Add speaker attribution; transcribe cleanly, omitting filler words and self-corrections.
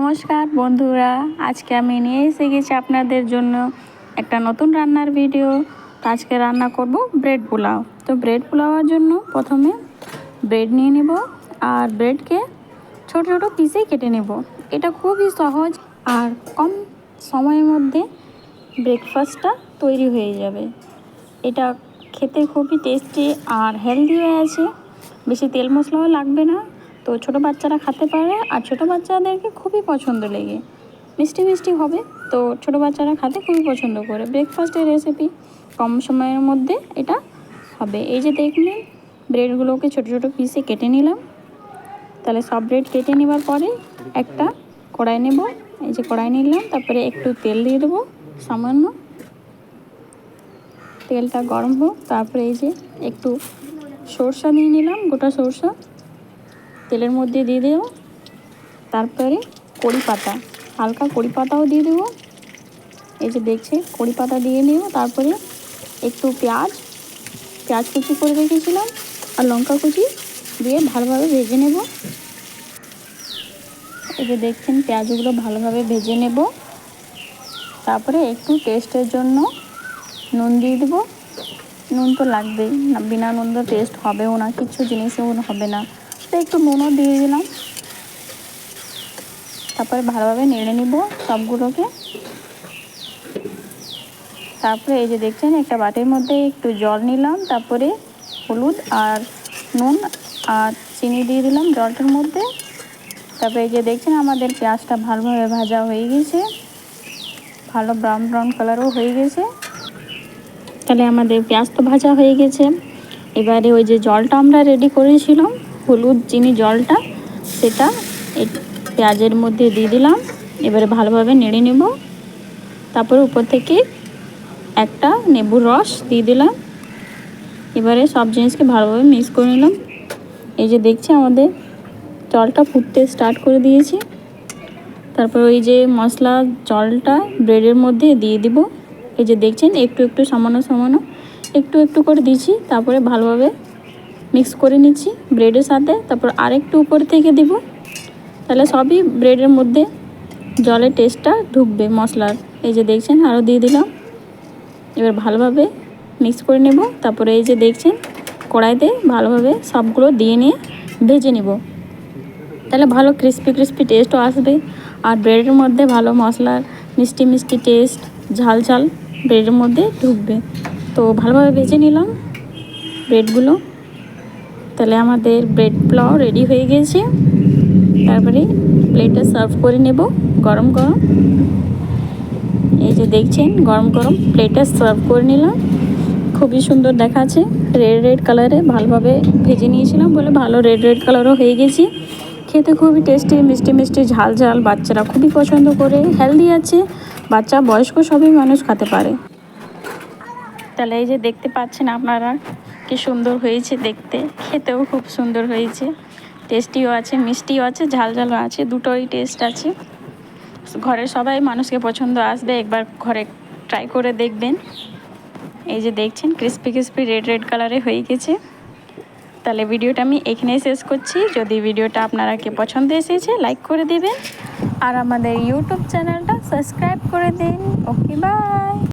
Speaker 1: নমস্কার বন্ধুরা, আজকে আমি নিয়ে এসে গেছি আপনাদের জন্য একটা নতুন রান্নার ভিডিও। তো আজকে রান্না করব ব্রেড পোলাও। তো ব্রেড পোলাওয়ের জন্য প্রথমে ব্রেড নিয়ে নেব আর ব্রেডকে ছোট ছোট পিসে কেটে নেব। এটা খুবই সহজ আর কম সময়ের মধ্যে ব্রেকফাস্টটা তৈরি হয়ে যাবে। এটা খেতে খুবই টেস্টি আর হেলদি হয়ে আছে, বেশি তেল মশলাও লাগবে না। তো ছোটো বাচ্চারা খেতে পারে আর ছোটো বাচ্চাদেরকে খুবই পছন্দ লেগে মিষ্টি মিষ্টি হবে। তো ছোটো বাচ্চারা খেতে খুবই পছন্দ করে। ব্রেকফাস্টের রেসিপি, কম সময়ের মধ্যে এটা হবে। এই যে দেখলেন, ব্রেডগুলোকে ছোটো ছোটো পিসে কেটে নিলাম। তাহলে সব ব্রেড কেটে নেবার পরে একটা কড়াই নেব। এই যে কড়াই নিলাম, তারপরে একটু তেল দিয়ে দেবো সামান্য। তেলটা গরম হোক, তারপরে এই যে একটু সরষা নিয়ে নিলাম, গোটা সরষা তেলের মধ্যে দিয়ে দেবো। তারপরে কড়ি পাতা, হালকা কড়ি পাতাও দিয়ে দেবো। এই যে দেখছে, কড়ি পাতা দিয়ে নেব। তারপরে একটু পেঁয়াজ কুচি করে রেখেছিলাম আর লঙ্কা কুচি দিয়ে ভালোভাবে ভেজে নেব। এই যে দেখছেন, পেঁয়াজগুলো ভালোভাবে ভেজে নেব। তারপরে একটু টেস্টের জন্য নুন দিয়ে দেবো। নুন তো লাগবেই, বিনা নুন তো টেস্ট হবেও না, কিছু জিনিসও হবে না। তো একটু নুনও দিয়ে দিলাম। তারপরে ভালোভাবে নেড়ে নিব সবগুলোকে। তারপরে এই যে দেখছেন, একটা বাটির মধ্যে একটু জল নিলাম, তারপরে হলুদ আর নুন আর চিনি দিয়ে দিলাম জলটার মধ্যে। তারপরে এই যে দেখছেন, আমাদের পেঁয়াজটা ভালোভাবে ভাজা হয়ে গেছে, ভালো ব্রাউন ব্রাউন কালারও হয়ে গেছে। তাহলে আমাদের পেঁয়াজ তো ভাজা হয়ে গেছে। এবারে ওই যে জলটা আমরা রেডি করেছিলাম, হলুদ চিনি জলটা, সেটা এই পেঁয়াজের মধ্যে দিয়ে দিলাম। এবারে ভালোভাবে নেড়ে নেব। তারপরে উপর থেকে একটা লেবুর রস দিয়ে দিলাম। এবারে সব জিনিসকে ভালোভাবে মিক্স করে নিলাম। এই যে দেখছি, আমাদের জলটা ফুটতে স্টার্ট করে দিয়েছি। তারপর ওই যে মশলা জলটা ব্রেডের মধ্যে দিয়ে দিব। এই যে দেখছেন, একটু একটু সামান্য সামান্য একটু একটু করে দিচ্ছি। তারপরে ভালোভাবে মিক্স করে নিচ্ছি ব্রেডের সাথে। তারপর আরেকটু উপর থেকে দিব, তাহলে সবই ব্রেডের মধ্যে জলের টেস্টটা ঢুকবে মশলার। এই যে দেখছেন, আরও দিয়ে দিলাম। এবার ভালোভাবে মিক্স করে নেব। তারপরে এই যে দেখছেন, কড়াইতে ভালোভাবে সবগুলো দিয়ে নিয়ে ভেজে নেব। তাহলে ভালো ক্রিস্পি ক্রিস্পি টেস্টও আসবে আর ব্রেডের মধ্যে ভালো মশলার মিষ্টি মিষ্টি টেস্ট, ঝাল ঝাল ব্রেডের মধ্যে ঢুকবে। তো ভালোভাবে ভেজে নিলাম ব্রেডগুলো। তাহলে আমাদের ব্রেড পোলাও রেডি হয়ে গেছে। তারপরে প্লেটে সার্ভ করে নেব গরম গরম। এই যে দেখছেন, গরম গরম প্লেটে সার্ভ করে নিলাম। খুবই সুন্দর দেখাচ্ছে, রেড রেড কালারে ভালোভাবে ভেজে নিয়েছিলাম বলে ভালো রেড রেড কালারও হয়ে গেছে। খেতে খুবই টেস্টি, মিষ্টি মিষ্টি ঝাল ঝাল, বাচ্চারা খুবই পছন্দ করে, হেলদি আছে, বাচ্চা বয়স্ক সবই মানুষ খেতে পারে। তাহলে এই যে দেখতে পাচ্ছেন আপনারা, কি সুন্দর হয়েছে দেখতে, খেতেও খুব সুন্দর হয়েছে, টেস্টিও আছে, মিষ্টিও আছে, ঝাল ঝালও আছে, দুটোই টেস্ট আছে। ঘরের সবাই মানুষকে পছন্দ আসবে, একবার ঘরে ট্রাই করে দেখবেন। এই যে দেখছেন, ক্রিস্পি ক্রিস্পি রেড রেড কালারে হয়ে গেছে। তাহলে ভিডিওটা আমি এখানেই শেষ করছি। যদি ভিডিওটা আপনারা কে পছন্দ এসেছে, লাইক করে দেবেন আর আমাদের ইউটিউব চ্যানেলটা সাবস্ক্রাইব করে দিন। ওকে, বাই।